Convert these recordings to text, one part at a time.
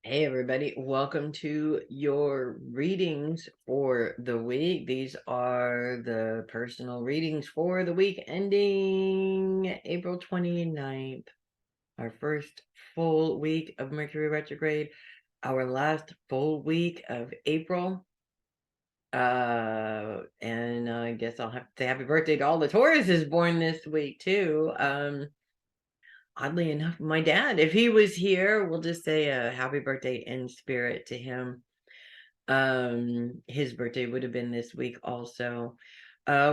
Hey everybody, welcome to your readings for the week. These are the personal readings for the week ending April 29th. Our first full week of Mercury retrograde, our last full week of April. And I guess I'll have to say happy birthday to all the Tauruses born this week too. Oddly enough, my dad, if he was here, we'll just say a happy birthday in spirit to him. His birthday would have been this week also.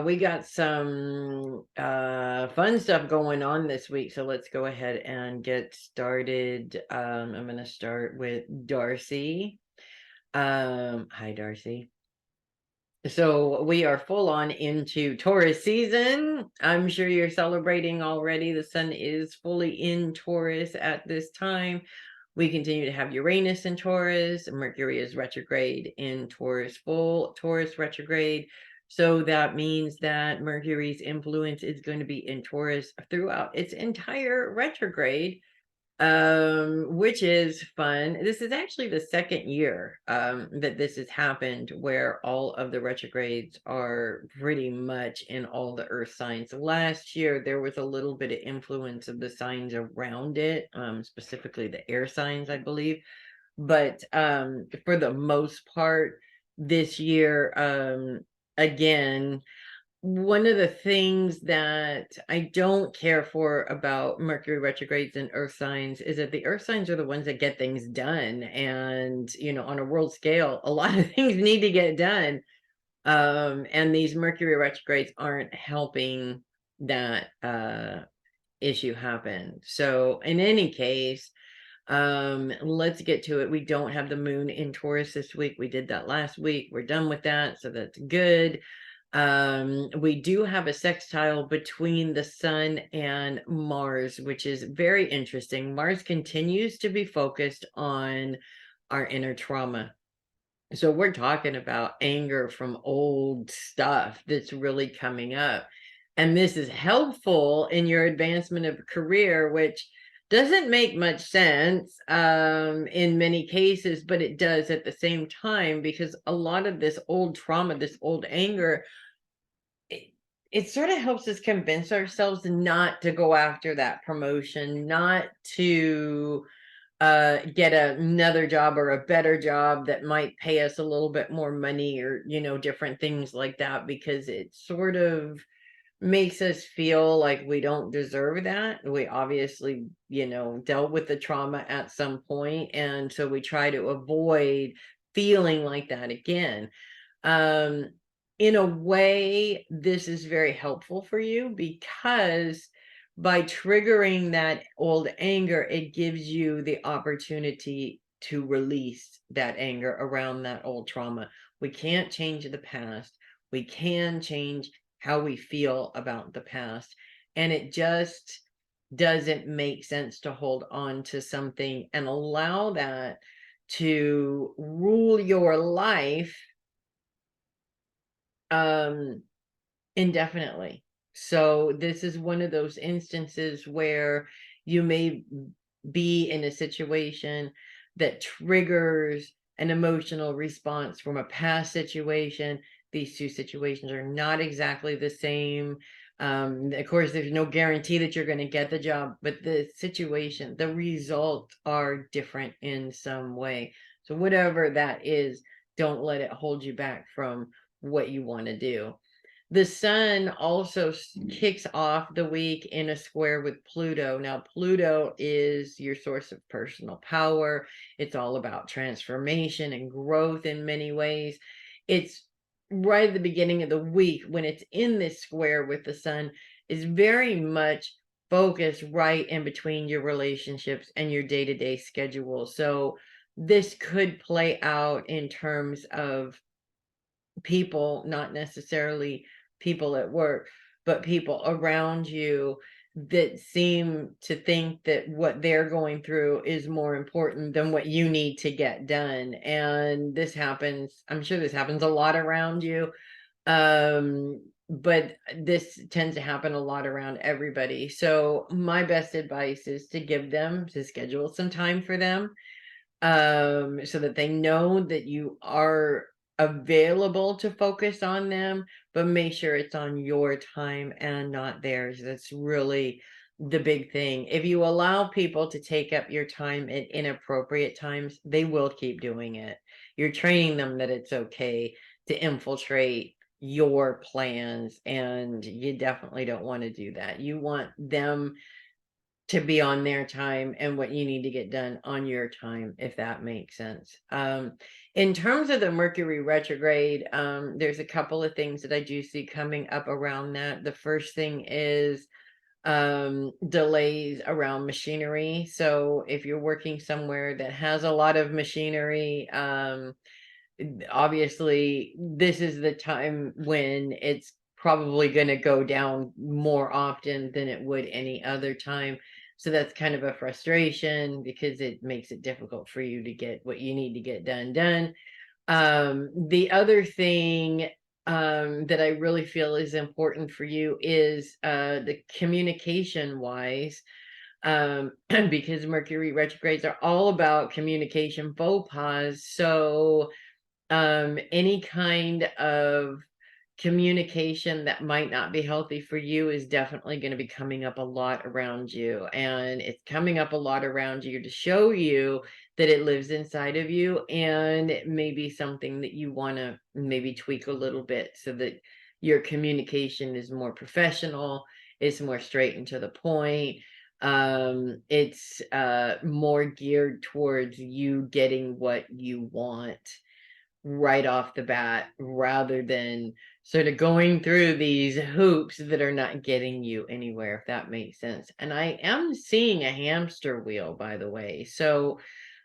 We got some fun stuff going on this week, so let's go ahead and get started. I'm gonna start with Darcy. Hi Darcy. So we are full on into Taurus season. I'm sure you're celebrating already. The sun is fully in Taurus at this time. We continue to have Uranus in Taurus. Mercury is retrograde in Taurus, full Taurus retrograde. So that means that Mercury's influence is going to be in Taurus throughout its entire retrograde, which is fun. This is actually the second year that this has happened, where all of the retrogrades are pretty much in all the earth signs. Last year there was a little bit of influence of the signs around it, specifically the air signs, I believe, but for the most part this year, again, one of the things that I don't care for about Mercury retrogrades and earth signs is that the earth signs are the ones that get things done. And, on a world scale, a lot of things need to get done. And these Mercury retrogrades aren't helping that issue happen. So in any case, let's get to it. We don't have the moon in Taurus this week. We did that last week. We're done with that, so that's good. We do have a sextile between the sun and Mars, which is very interesting. Mars continues to be focused on our inner trauma. So we're talking about anger from old stuff that's really coming up. And this is helpful in your advancement of a career, which doesn't make much sense in many cases, but it does at the same time, because a lot of this old trauma, this old anger, it sort of helps us convince ourselves not to go after that promotion, not to get another job or a better job that might pay us a little bit more money, or different things like that, because it sort of makes us feel like we don't deserve that. We obviously dealt with the trauma at some point, and so we try to avoid feeling like that again. In a way, this is very helpful for you, because by triggering that old anger, it gives you the opportunity to release that anger around that old trauma. We can't change the past. We can change how we feel about the past. And it just doesn't make sense to hold on to something and allow that to rule your life indefinitely. So this is one of those instances where you may be in a situation that triggers an emotional response from a past situation. These two situations are not exactly the same. Of course, there's no guarantee that you're going to get the job, but the situation, the results are different in some way. So whatever that is, don't let it hold you back from what you want to do. The sun also kicks off the week in a square with Pluto. Now, Pluto is your source of personal power. It's all about transformation and growth in many ways. It's right at the beginning of the week, when it's in this square with the sun, is very much focused right in between your relationships and your day-to-day schedule. So this could play out in terms of people, not necessarily people at work, but people around you that seem to think that what they're going through is more important than what you need to get done. And this happens, I'm sure this happens a lot around you. But this tends to happen a lot around everybody. So my best advice is to schedule some time for them, so that they know that you are available to focus on them, but make sure it's on your time and not theirs. That's really the big thing. If you allow people to take up your time at inappropriate times, they will keep doing it. You're training them that it's okay to infiltrate your plans, and you definitely don't want to do that. You want them to be on their time and what you need to get done on your time, if that makes sense. In terms of the Mercury retrograde, there's a couple of things that I do see coming up around that. The first thing is delays around machinery. So if you're working somewhere that has a lot of machinery, obviously this is the time when it's probably going to go down more often than it would any other time. So that's kind of a frustration because it makes it difficult for you to get what you need to get done. The other thing that I really feel is important for you is the communication wise, because Mercury retrogrades are all about communication faux pas. So any kind of communication that might not be healthy for you is definitely going to be coming up a lot around you, and it's coming up a lot around you to show you that it lives inside of you, and it may be something that you want to maybe tweak a little bit so that your communication is more professional, it's more straight and to the point. It's more geared towards you getting what you want right off the bat, rather than sort of going through these hoops that are not getting you anywhere, if that makes sense. And I am seeing a hamster wheel, by the way. So,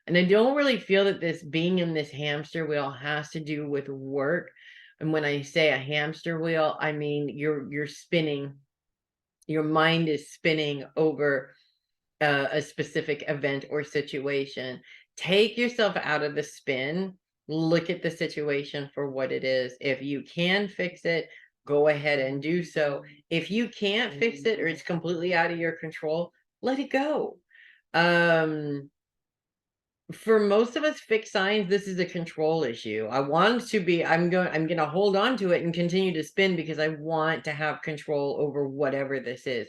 and I don't really feel that this being in this hamster wheel has to do with work. And when I say a hamster wheel, I mean you're spinning, your mind is spinning over a specific event or situation. Take yourself out of the spin. Look at the situation for what it is. If you can fix it, go ahead and do so. If you can't fix it or it's completely out of your control, let it go. For most of us fixed signs, this is a control issue. I'm going to hold on to it and continue to spin because I want to have control over whatever this is.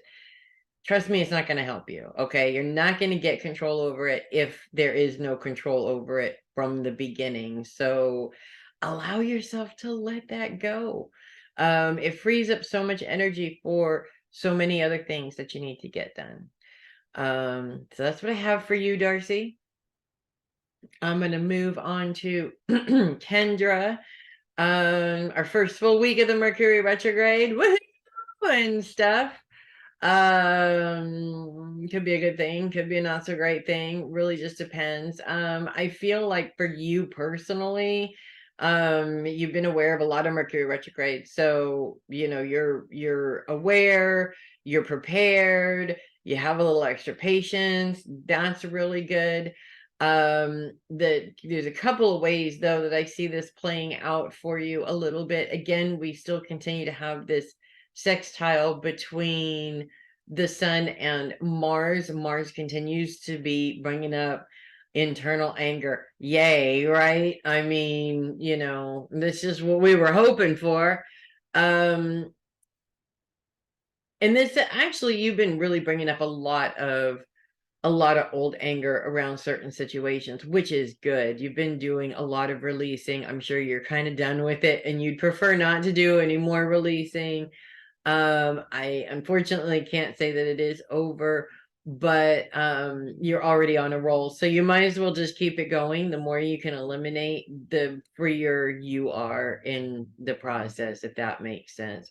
Trust me, it's not going to help you. Okay. You're not going to get control over it if there is no control over it from the beginning. So allow yourself to let that go. It frees up so much energy for so many other things that you need to get done. So that's what I have for you, Darcy. I'm going to move on to Kendra. Our first full week of the Mercury retrograde. Woohoo! And stuff. Could be a good thing, could be a not so great thing, really just depends. I feel like for you personally, you've been aware of a lot of Mercury retrograde, so you know you're aware, you're prepared, you have a little extra patience. That's really good. There's a couple of ways though that I see this playing out for you a little bit. Again, we still continue to have this sextile between the sun and Mars. Mars continues to be bringing up internal anger. Yay, right? I mean, you know, this is what we were hoping for. And this actually, you've been really bringing up a lot of old anger around certain situations, which is good. You've been doing a lot of releasing. I'm sure you're kind of done with it and you'd prefer not to do any more releasing. I unfortunately can't say that it is over, but you're already on a roll. So you might as well just keep it going. The more you can eliminate, the freer you are in the process, if that makes sense.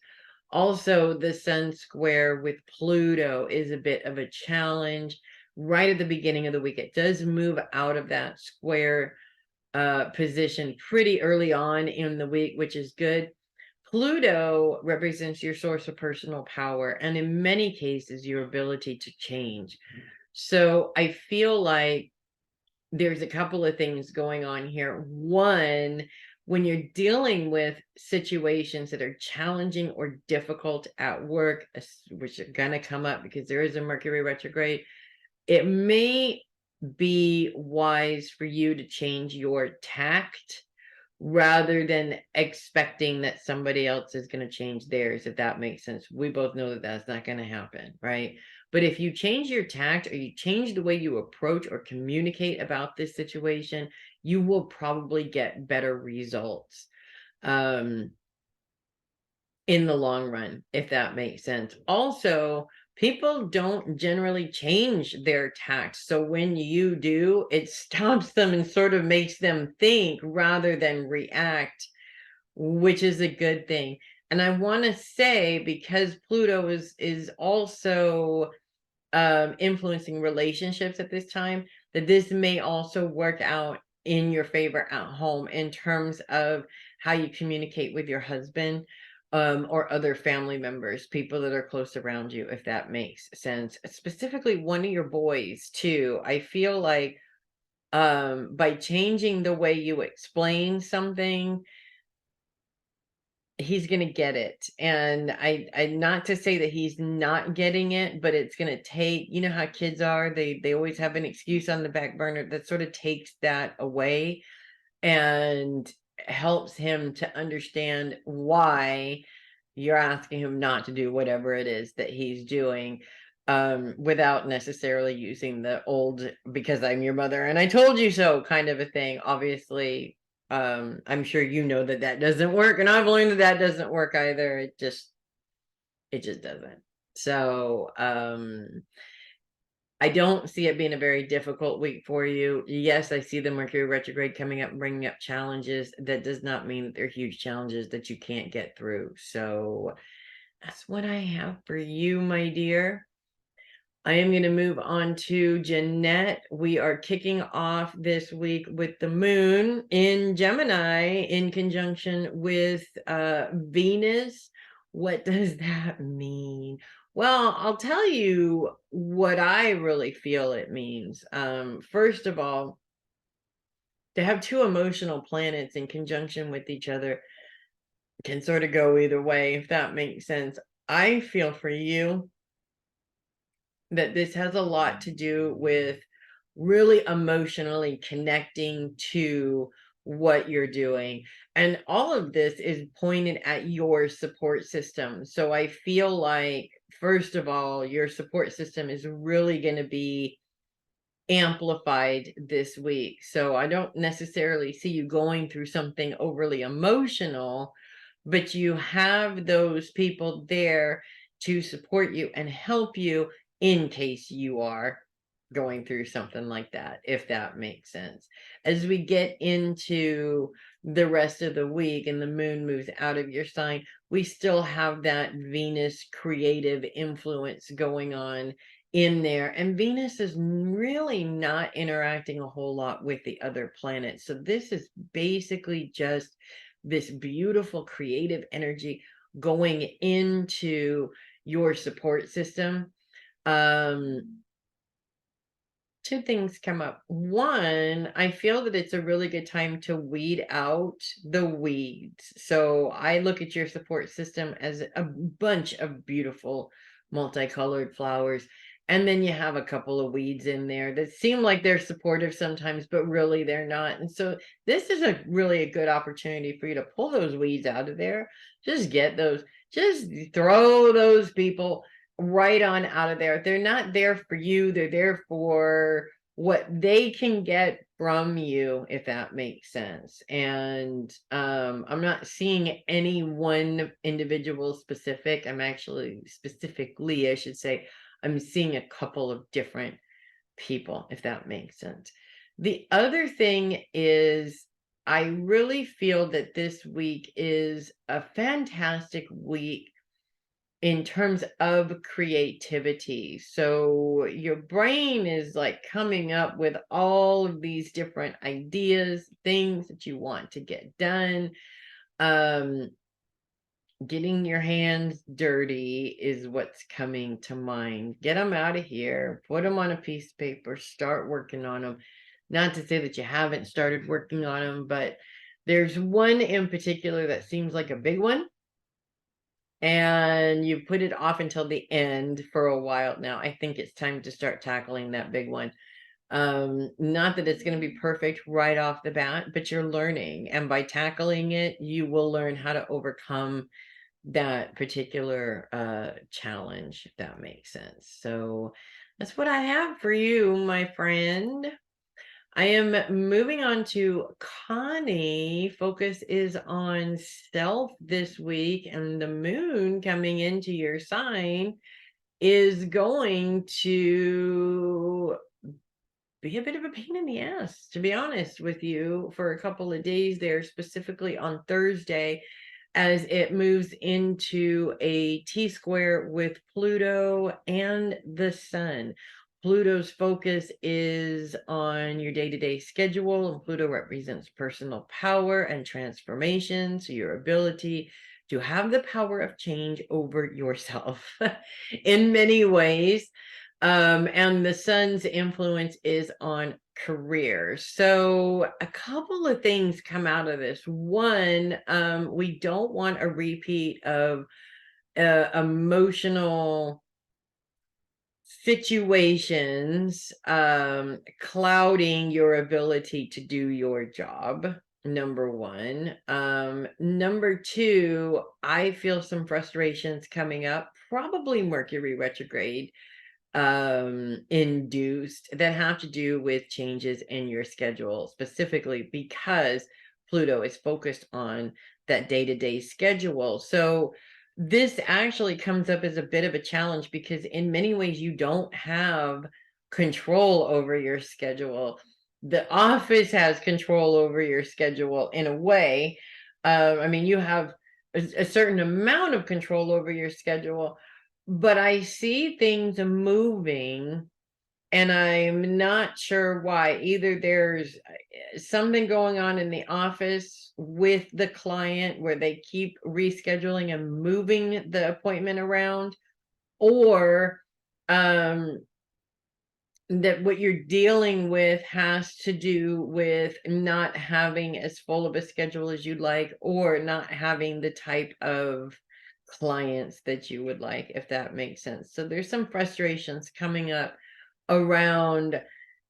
Also, the Sun square with Pluto is a bit of a challenge right at the beginning of the week. It does move out of that square position pretty early on in the week, which is good. Pluto represents your source of personal power, and in many cases, your ability to change. So I feel like there's a couple of things going on here. One, when you're dealing with situations that are challenging or difficult at work, which are going to come up because there is a Mercury retrograde, it may be wise for you to change your tact rather than expecting that somebody else is going to change theirs, if that makes sense. We both know that that's not going to happen, right? But if you change your tact or you change the way you approach or communicate about this situation, you will probably get better results in the long run, if that makes sense. Also, people don't generally change their tact. So when you do, it stops them and sort of makes them think rather than react, which is a good thing. And I want to say, because Pluto is also influencing relationships at this time, that this may also work out in your favor at home in terms of how you communicate with your husband or other family members, people that are close around you, if that makes sense. Specifically, one of your boys, too. I feel like by changing the way you explain something, he's going to get it. And I not to say that he's not getting it, but it's going to take, you know how kids are, they always have an excuse on the back burner that sort of takes that away and helps him to understand why you're asking him not to do whatever it is that he's doing, without necessarily using the old "because I'm your mother and I told you so" kind of a thing. Obviously, I'm sure you know that that doesn't work, and I've learned that that doesn't work either. It just doesn't. So I don't see it being a very difficult week for you. Yes, I see the Mercury retrograde coming up and bringing up challenges. That does not mean that they're huge challenges that you can't get through. So that's what I have for you, my dear. I am going to move on to Jeannette. We are kicking off this week with the moon in Gemini in conjunction with Venus. What does that mean? Well, I'll tell you what I really feel it means. First of all, to have two emotional planets in conjunction with each other can sort of go either way, if that makes sense. I feel for you that this has a lot to do with really emotionally connecting to what you're doing. And all of this is pointed at your support system. So I feel like, first of all, your support system is really going to be amplified this week. So I don't necessarily see you going through something overly emotional, but you have those people there to support you and help you in case you are going through something like that, if that makes sense. As we get into the rest of the week and the moon moves out of your sign, we still have that Venus creative influence going on in there. And Venus is really not interacting a whole lot with the other planets. So this is basically just this beautiful creative energy going into your support system. Two things come up. One, I feel that it's a really good time to weed out the weeds. So I look at your support system as a bunch of beautiful multicolored flowers. And then you have a couple of weeds in there that seem like they're supportive sometimes, but really they're not. And so this is really a good opportunity for you to pull those weeds out of there. Just get those, just throw those people right on out of there. They're not there for you. They're there for what they can get from you, if that makes sense. And I'm not seeing any one individual specific. I'm actually specifically, I should say, I'm seeing a couple of different people, if that makes sense. The other thing is, I really feel that this week is a fantastic week in terms of creativity. So your brain is like coming up with all of these different ideas, things that you want to get done. Getting your hands dirty is what's coming to mind. Get them out of here, put them on a piece of paper, start working on them. Not to say that you haven't started working on them, but there's one in particular that seems like a big one. And you put it off until the end for a while now. I think it's time to start tackling that big one. Not that it's going to be perfect right off the bat, but you're learning, and by tackling it, you will learn how to overcome that particular challenge, if that makes sense. So that's what I have for you, my friend. I am moving on to Connie. Focus is on self this week, and the moon coming into your sign is going to be a bit of a pain in the ass, to be honest with you, for a couple of days there, specifically on Thursday, as it moves into a T-square with Pluto and the Sun. Pluto's focus is on your day-to-day schedule, and Pluto represents personal power and transformation, so your ability to have the power of change over yourself in many ways. And the Sun's influence is on career. So a couple of things come out of this. One, we don't want a repeat of emotional situations clouding your ability to do your job. Number one. Number two, I feel some frustrations coming up, probably Mercury retrograde induced, that have to do with changes in your schedule, specifically because Pluto is focused on that day-to-day schedule. So this actually comes up as a bit of a challenge, because in many ways you don't have control over your schedule. The office has control over your schedule in a way. I mean, you have a certain amount of control over your schedule, but I see things moving, and I'm not sure why. Either there's something going on in the office with the client where they keep rescheduling and moving the appointment around, or that what you're dealing with has to do with not having as full of a schedule as you'd like, or not having the type of clients that you would like, if that makes sense. So there's some frustrations coming up around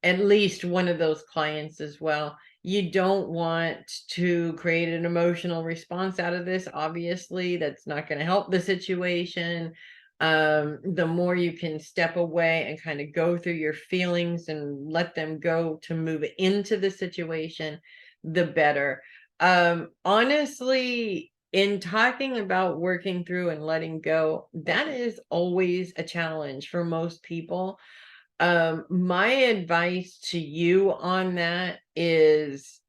at least one of those clients as well. You don't want to create an emotional response out of this. Obviously, that's not going to help the situation. The more you can step away and kind of go through your feelings and let them go to move into the situation, the better. Honestly, in talking about working through and letting go, that is always a challenge for most people. My advice to you on that is,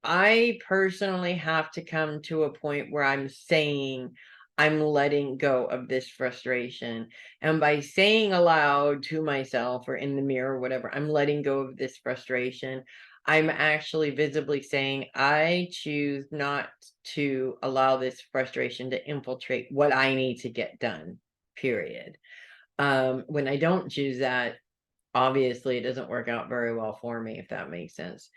I personally have to come to a point where I'm saying I'm letting go of this frustration. And by saying aloud to myself or in the mirror or whatever, I'm letting go of this frustration, I'm actually visibly saying, I choose not to allow this frustration to infiltrate what I need to get done, period. When I don't choose that, obviously it doesn't work out very well for me, if that makes sense.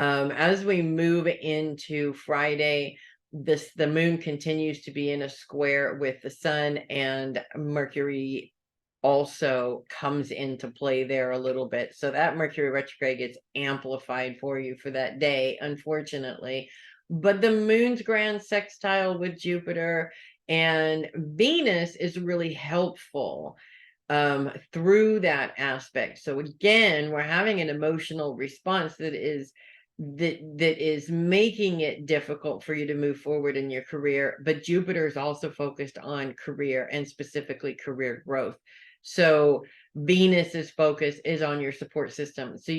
As we move into Friday, the moon continues to be in a square with the Sun, and Mercury also comes into play there a little bit. So that Mercury retrograde gets amplified for you for that day, unfortunately. But the moon's grand sextile with Jupiter and Venus is really helpful through that aspect. So again, we're having an emotional response that is making it difficult for you to move forward in your career. But Jupiter is also focused on career, and specifically career growth. So Venus's focus is on your support system. So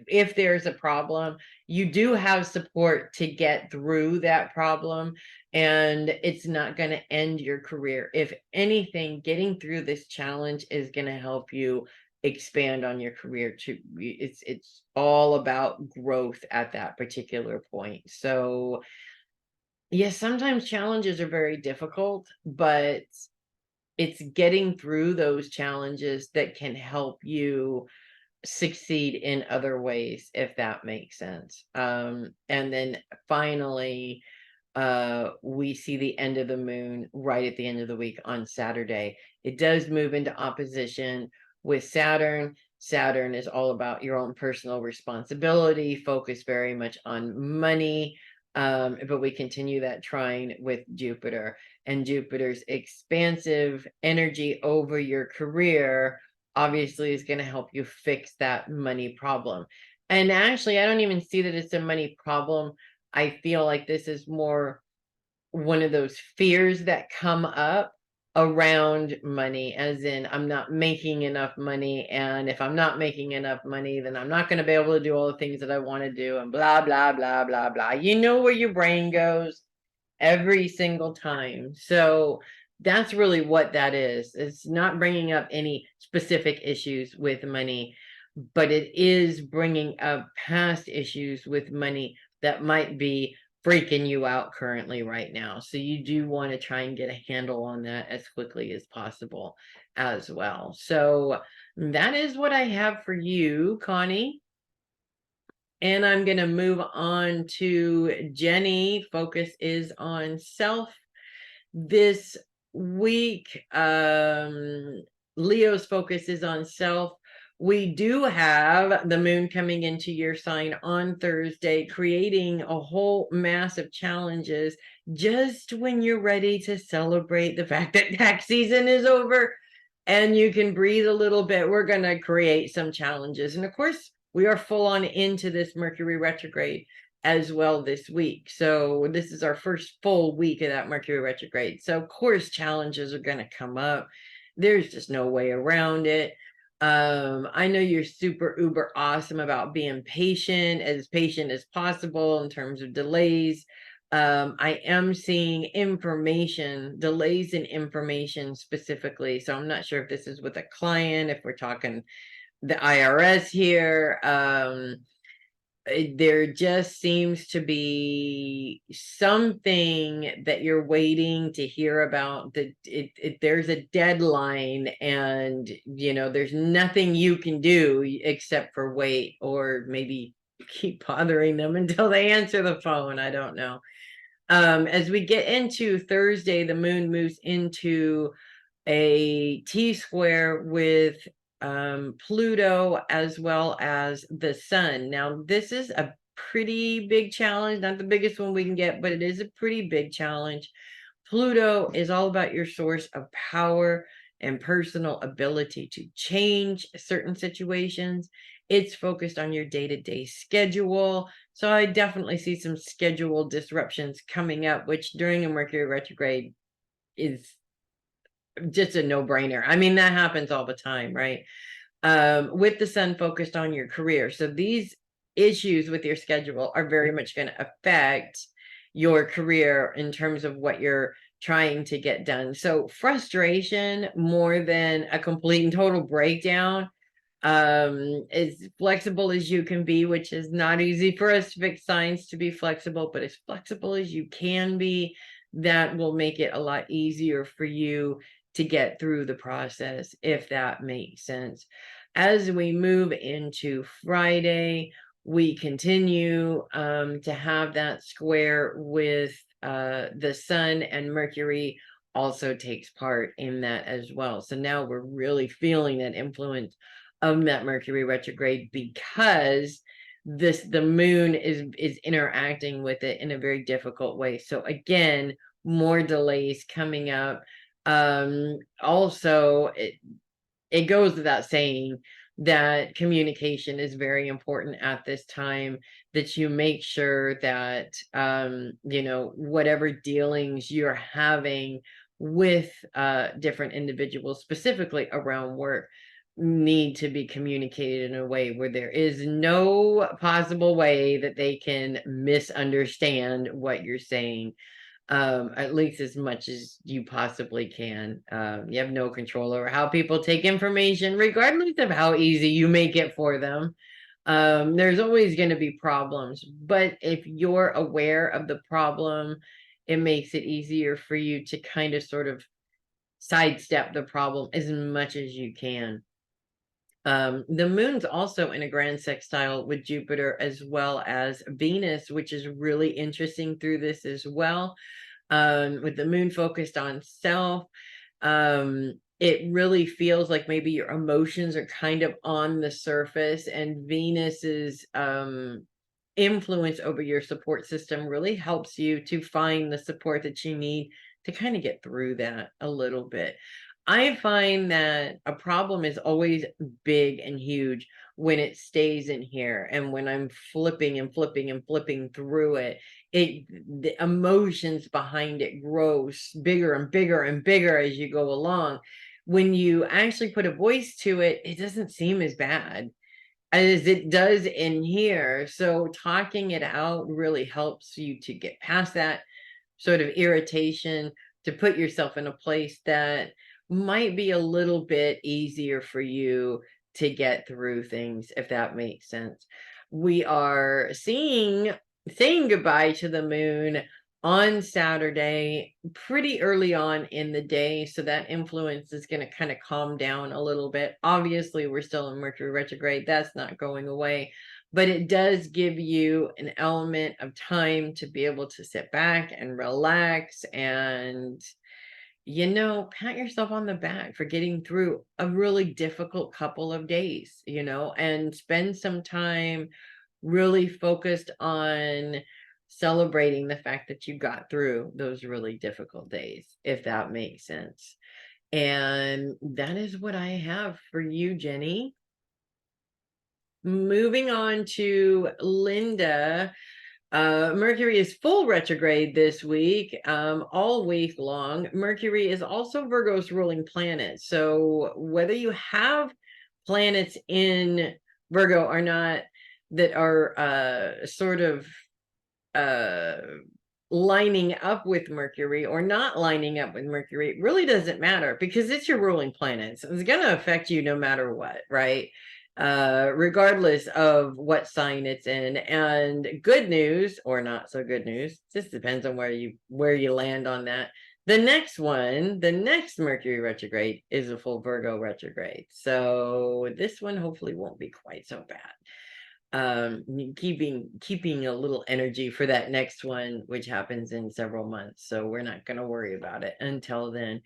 if there's a problem, you do have support to get through that problem, and it's not going to end your career. If anything, getting through this challenge is going to help you expand on your career too. It's all about growth at that particular point. So yes, sometimes challenges are very difficult, but it's getting through those challenges that can help you succeed in other ways, if that makes sense. And then finally, we see the end of the moon right at the end of the week on Saturday. It does move into opposition with Saturn. Saturn is all about your own personal responsibility, focus very much on money. But we continue that trine with Jupiter, and Jupiter's expansive energy over your career obviously is going to help you fix that money problem. And actually, I don't even see that it's a money problem. I feel like this is more one of those fears that come up around money, as in, I'm not making enough money, and if I'm not making enough money, then I'm not going to be able to do all the things that I want to do, and blah blah blah blah blah. You know where your brain goes every single time. So that's really what that is. It's not bringing up any specific issues with money, but it is bringing up past issues with money that might be freaking you out currently right now. So you do want to try and get a handle on that as quickly as possible as well. So that is what I have for you, Connie. And I'm going to move on to Jenny. Focus is on self. This week, Leo's focus is on self. We do have the moon coming into your sign on Thursday, creating a whole mass of challenges just when you're ready to celebrate the fact that tax season is over and you can breathe a little bit. We're going to create some challenges. And of course, we are full on into this Mercury retrograde as well this week. So this is our first full week of that Mercury retrograde. So of course, challenges are going to come up. There's just no way around it. I know you're super uber awesome about being patient as possible in terms of delays. I am seeing delays in information specifically. So I'm not sure if this is with a client, if we're talking the IRS here. There just seems to be something that you're waiting to hear about, that there's a deadline, and there's nothing you can do except for wait, or maybe keep bothering them until they answer the phone. I don't know. As we get into Thursday, the moon moves into a T-square with Pluto as well as the sun. Now, this is a pretty big challenge, not the biggest one we can get, but it is a pretty big challenge. Pluto is all about your source of power and personal ability to change certain situations. It's focused on your day-to-day schedule. So I definitely see some schedule disruptions coming up, which during a Mercury retrograde is just a no-brainer. I mean, that happens all the time, right? With the sun focused on your career. So these issues with your schedule are very much going to affect your career in terms of what you're trying to get done. So frustration more than a complete and total breakdown. As flexible as you can be, which is not easy for us fixed signs to be flexible, but as flexible as you can be, that will make it a lot easier for you to get through the process, if that makes sense. As we move into Friday, we continue to have that square with the sun, and Mercury also takes part in that as well. So now we're really feeling that influence of that Mercury retrograde, because the moon is interacting with it in a very difficult way. So again, more delays coming up. Also, it goes without saying that communication is very important at this time, that you make sure that whatever dealings you're having with different individuals, specifically around work, need to be communicated in a way where there is no possible way that they can misunderstand what you're saying. At least as much as you possibly can. You have no control over how people take information, regardless of how easy you make it for them. There's always going to be problems, but if you're aware of the problem, it makes it easier for you to kind of sort of sidestep the problem as much as you can. The moon's also in a grand sextile with Jupiter as well as Venus, which is really interesting through this as well. With the moon focused on self, it really feels like maybe your emotions are kind of on the surface, and Venus's influence over your support system really helps you to find the support that you need to kind of get through that a little bit. I find that a problem is always big and huge when it stays in here, and when I'm flipping and flipping and flipping through it, the emotions behind it grows bigger and bigger and bigger as you go along. When you actually put a voice to it, it doesn't seem as bad as it does in here. So talking it out really helps you to get past that sort of irritation, to put yourself in a place that might be a little bit easier for you to get through things, if that makes sense. We are saying goodbye to the moon on Saturday, pretty early on in the day. So that influence is going to kind of calm down a little bit. Obviously, we're still in Mercury retrograde. That's not going away, but it does give you an element of time to be able to sit back and relax and, pat yourself on the back for getting through a really difficult couple of days, and spend some time really focused on celebrating the fact that you got through those really difficult days, if that makes sense. And that is what I have for you, Jenny. Moving on to Linda. Mercury is full retrograde this week, all week long. Mercury is also Virgo's ruling planet. So whether you have planets in Virgo or not that are sort of lining up with Mercury or not lining up with Mercury, it really doesn't matter, because it's your ruling planet. So it's going to affect you no matter what, right? Regardless of what sign it's in. And good news or not so good news, just depends on where you land on that. The next Mercury retrograde is a full Virgo retrograde. So this one hopefully won't be quite so bad. Keeping a little energy for that next one, which happens in several months. So we're not going to worry about it until then.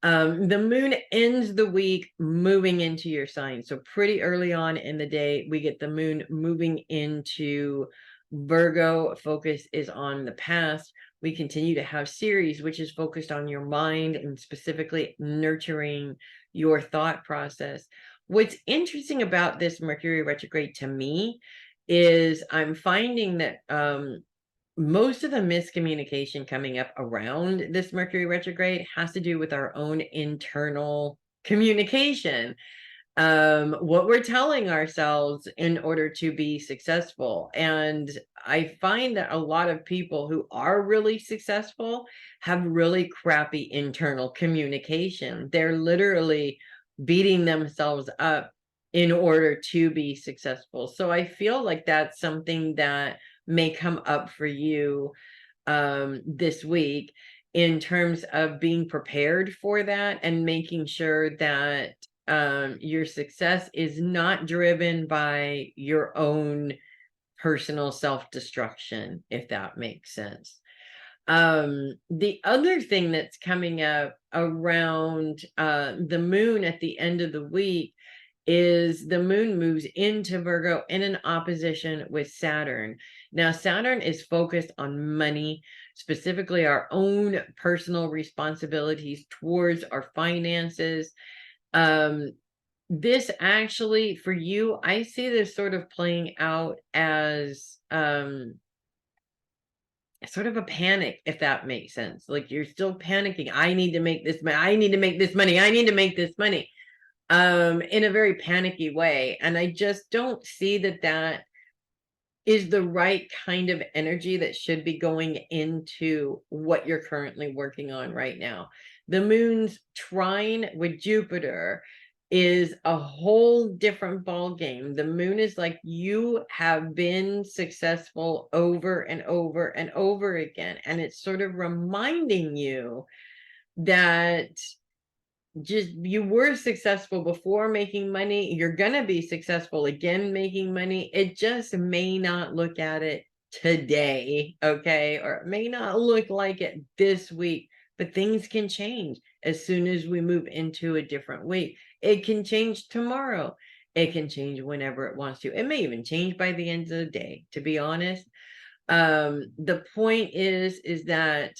The moon ends the week moving into your sign. So pretty early on in the day, we get the moon moving into Virgo. Focus is on the past. We continue to have Ceres, which is focused on your mind and specifically nurturing your thought process. What's interesting about this Mercury retrograde to me is I'm finding that most of the miscommunication coming up around this Mercury retrograde has to do with our own internal communication. What we're telling ourselves in order to be successful. And I find that a lot of people who are really successful have really crappy internal communication. They're literally beating themselves up in order to be successful. So I feel like that's something that may come up for you this week, in terms of being prepared for that and making sure that your success is not driven by your own personal self-destruction, if that makes sense. The other thing that's coming up around the moon at the end of the week is the moon moves into Virgo in an opposition with Saturn. Now, Saturn is focused on money, specifically our own personal responsibilities towards our finances. This actually, for you, I see this sort of playing out as sort of a panic, if that makes sense. Like you're still panicking. I need to make this money. I need to make this money. I need to make this money. In a very panicky way. And I just don't see that that is the right kind of energy that should be going into what you're currently working on right now. The moon's trine with Jupiter is a whole different ball game. The moon is like, you have been successful over and over and over again. And it's sort of reminding you that just you were successful before making money. You're going to be successful again making money. It just may not look at it today, okay? Or it may not look like it this week, but things can change as soon as we move into a different week. It can change tomorrow. It can change whenever it wants to. It may even change by the end of the day, to be honest. The point is that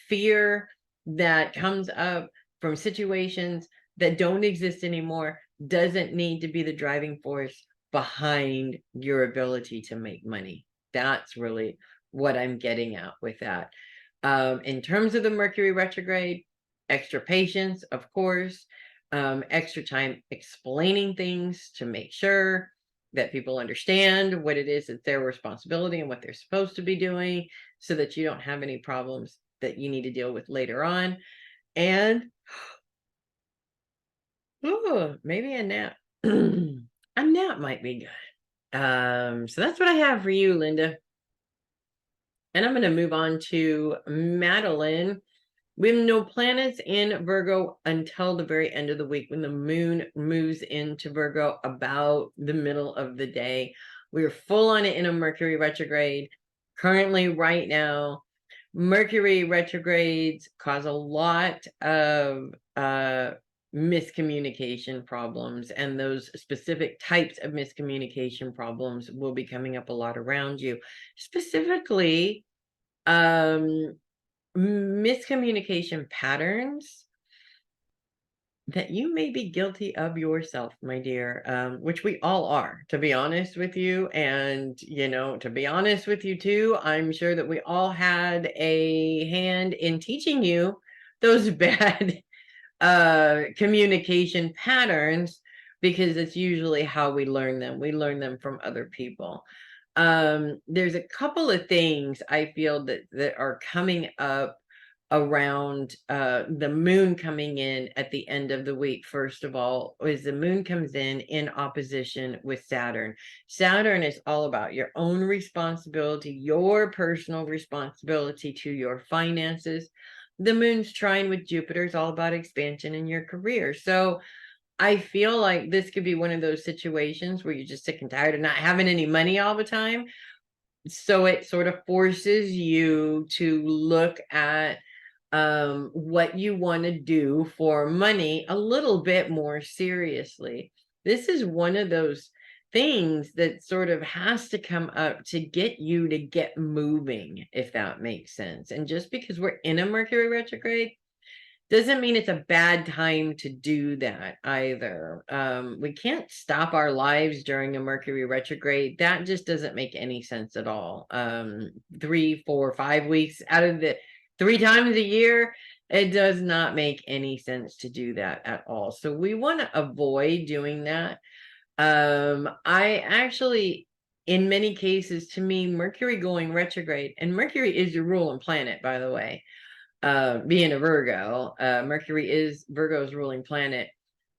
fear that comes up from situations that don't exist anymore doesn't need to be the driving force behind your ability to make money. That's really what I'm getting at with that. In terms of the Mercury retrograde, extra patience, of course, extra time explaining things to make sure that people understand what it is that's their responsibility and what they're supposed to be doing, so that you don't have any problems that you need to deal with later on. And maybe a nap. A nap might be good. So that's what I have for you, Linda. And I'm going to move on to Matalyn. We have no planets in Virgo until the very end of the week, when the moon moves into Virgo about the middle of the day. We're full on it in a Mercury retrograde. Currently, right now, Mercury retrogrades cause a lot of miscommunication problems, and those specific types of miscommunication problems will be coming up a lot around you. Specifically, miscommunication patterns that you may be guilty of yourself, my dear, which we all are, to be honest with you. And, to be honest with you too, I'm sure that we all had a hand in teaching you those bad communication patterns, because it's usually how we learn them. We learn them from other people. There's a couple of things I feel that are coming up around the moon coming in at the end of the week. First of all, is the moon comes in opposition with Saturn. Saturn is all about your own responsibility, your personal responsibility to your finances. The moon's trine with Jupiter is all about expansion in your career. So I feel like this could be one of those situations where you're just sick and tired of not having any money all the time. So it sort of forces you to look at what you want to do for money a little bit more seriously. This is one of those things that sort of has to come up to get you to get moving, if that makes sense. And just because we're in a Mercury retrograde doesn't mean it's a bad time to do that either. We can't stop our lives during a Mercury retrograde. That just doesn't make any sense at all. 3, 4, 5 weeks out of the 3 times a year, it does not make any sense to do that at all. So we want to avoid doing that. I actually, in many cases, to me, Mercury going retrograde, and Mercury is your ruling planet, by the way, being a Virgo, Mercury is Virgo's ruling planet.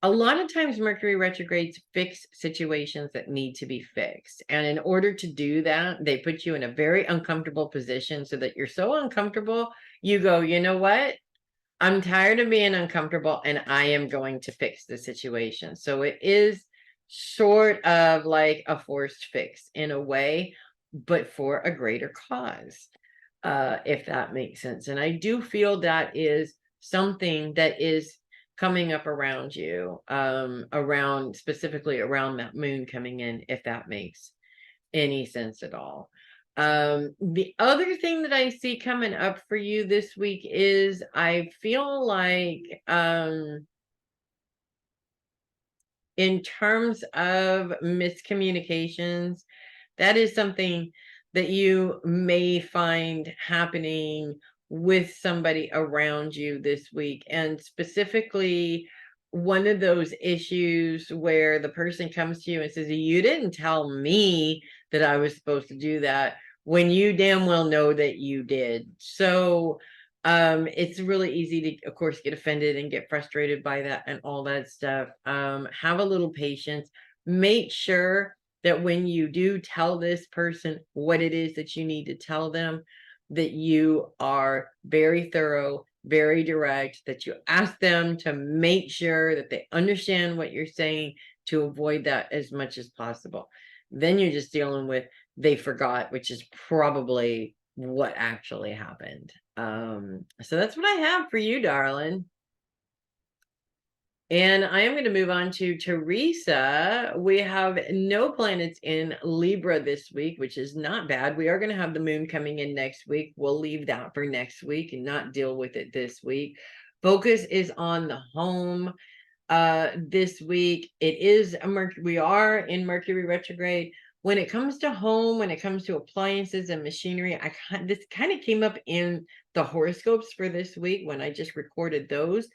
A lot of times Mercury retrogrades fix situations that need to be fixed. And in order to do that, they put you in a very uncomfortable position, so that you're so uncomfortable, you go, you know what? I'm tired of being uncomfortable, and I am going to fix the situation. So it is sort of like a forced fix in a way, but for a greater cause, if that makes sense. And I do feel that is something that is coming up around you, specifically around that moon coming in, if that makes any sense at all. The other thing that I see coming up for you this week is, I feel like, in terms of miscommunications, that is something that you may find happening with somebody around you this week. And specifically, one of those issues where the person comes to you and says, you didn't tell me that I was supposed to do that, when you damn well know that you did. So it's really easy to, of course, get offended and get frustrated by that and all that stuff. Have a little patience. Make sure that when you do tell this person what it is that you need to tell them, that you are very thorough, very direct, that you ask them to make sure that they understand what you're saying, to avoid that as much as possible. Then you're just dealing with, they forgot, which is probably what actually happened. So that's what I have for you, darling. And I am going to move on to Theresa. We have no planets in Libra this week, which is not bad. We are going to have the moon coming in next week. We'll leave that for next week and not deal with it this week. Focus is on the home. This week it is a Mercury. We are in Mercury retrograde. When it comes to home, when it comes to appliances and machinery, this kind of came up in the horoscopes for this week when I just recorded those.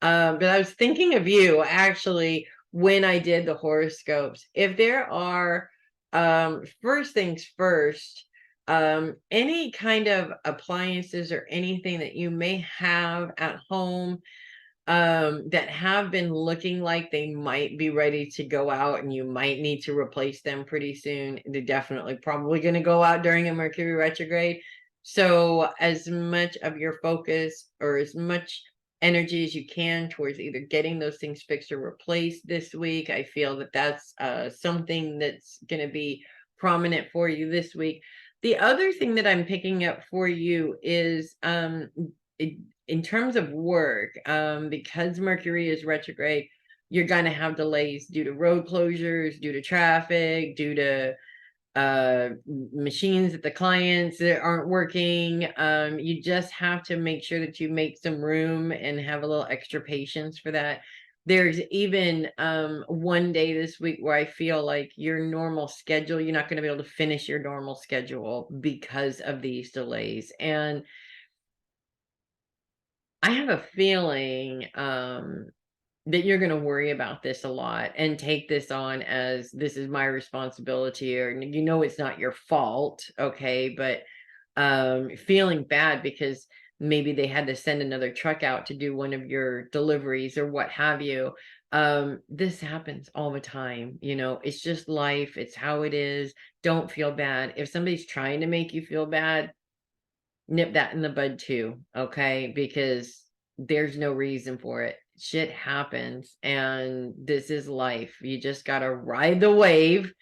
But I was thinking of you actually when I did the horoscopes. If there are, first things first, any kind of appliances or anything that you may have at home that have been looking like they might be ready to go out and you might need to replace them pretty soon, they're definitely probably going to go out during a Mercury retrograde. So as much of your focus or as much energy as you can towards either getting those things fixed or replaced this week, I feel that that's something that's going to be prominent for you this week. The other thing that I'm picking up for you is in terms of work, because Mercury is retrograde, you're going to have delays due to road closures, due to traffic, due to machines that the clients that aren't working. You just have to make sure that you make some room and have a little extra patience for that. There's even one day this week where I feel like your normal schedule, you're not going to be able to finish your normal schedule because of these delays. And I have a feeling that you're going to worry about this a lot and take this on as this is my responsibility, or it's not your fault, okay? But feeling bad because maybe they had to send another truck out to do one of your deliveries or what have you. This happens all the time. It's just life. It's how it is. Don't feel bad. If somebody's trying to make you feel bad, nip that in the bud too, okay? Because there's no reason for it. Shit happens and this is life. You just got to ride the wave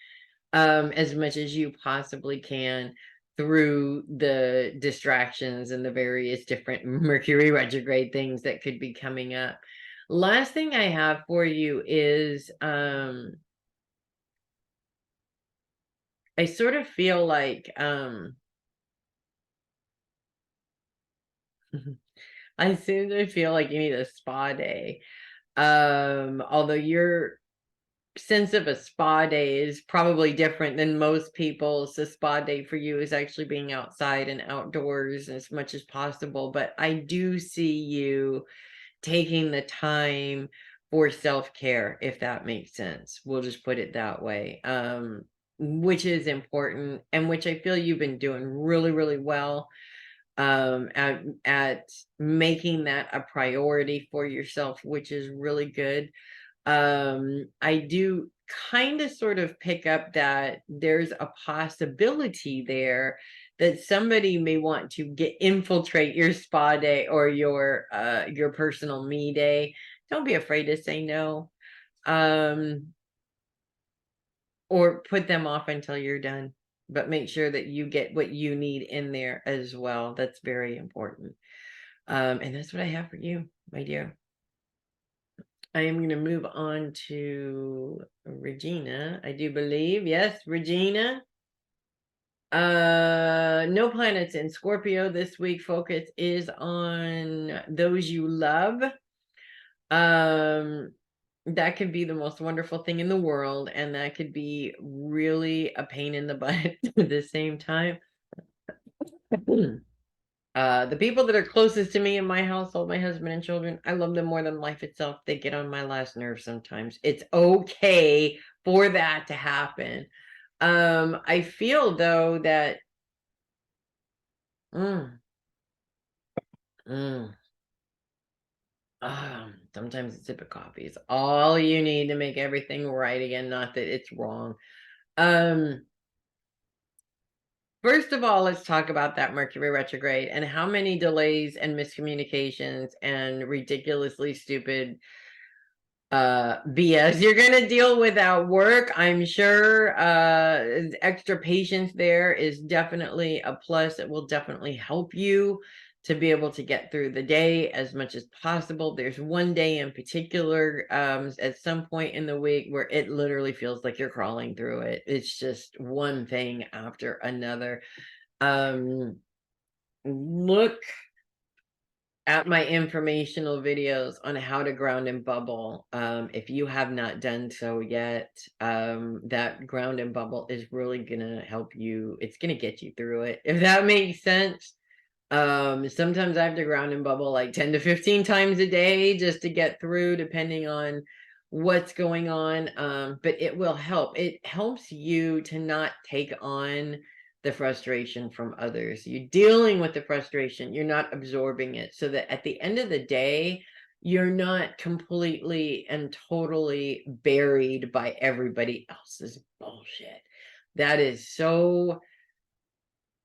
as much as you possibly can through the distractions and the various different Mercury retrograde things that could be coming up. Last thing I have for you is I sort of feel like I seem to feel like you need a spa day. Although your sense of a spa day is probably different than most people's. The spa day for you is actually being outside and outdoors as much as possible. But I do see you taking the time for self-care, if that makes sense. We'll just put it that way. Which is important and which I feel you've been doing really, really well at making that a priority for yourself, which is really good. I do kind of sort of pick up that there's a possibility there that somebody may want to infiltrate your spa day or your personal me day. Don't be afraid to say no. Or put them off until you're done, but make sure that you get what you need in there as well. That's very important. And that's what I have for you, my dear. I am going to move on to Regina, I do believe. Yes, Regina. No planets in Scorpio this week. Focus is on those you love. That could be the most wonderful thing in the world, and that could be really a pain in the butt at the same time. The people that are closest to me in my household, my husband and children, I love them more than life itself. They get on my last nerve sometimes. It's okay for that to happen. I feel though that sometimes a sip of coffee is all you need to make everything right again. Not that it's wrong. First of all, let's talk about that Mercury retrograde and how many delays and miscommunications and ridiculously stupid BS you're going to deal with at work. I'm sure extra patience there is definitely a plus. It will definitely help you to be able to get through the day as much as possible. There's one day in particular, at some point in the week, where it literally feels like you're crawling through it. It's just one thing after another. Look at my informational videos on how to ground and bubble. If you have not done so yet, that ground and bubble is really gonna help you. It's gonna get you through it, if that makes sense. Sometimes I have to ground and bubble like 10 to 15 times a day just to get through, depending on what's going on. But it will help. It helps you to not take on the frustration from others. You're dealing with the frustration, you're not absorbing it, so that at the end of the day, you're not completely and totally buried by everybody else's bullshit. That is so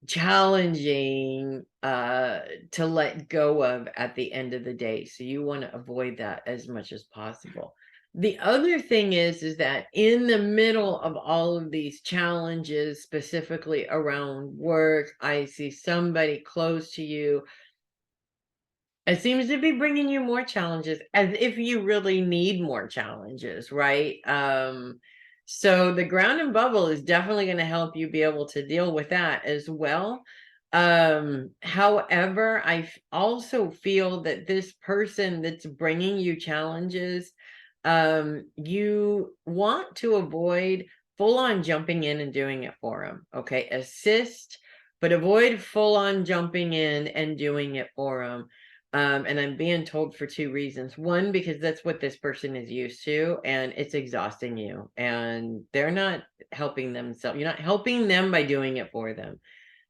challenging to let go of at the end of the day. So you want to avoid that as much as possible. The other thing is that in the middle of all of these challenges, specifically around work, I see somebody close to you. It seems to be bringing you more challenges, as if you really need more challenges, right? So the ground and bubble is definitely going to help you be able to deal with that as well. However, also feel that this person that's bringing you challenges, you want to avoid full on jumping in and doing it for them. Okay, assist, but avoid full on jumping in and doing it for them. And I'm being told for two reasons. One, because that's what this person is used to, and it's exhausting you, and they're not helping themselves. You're not helping them by doing it for them.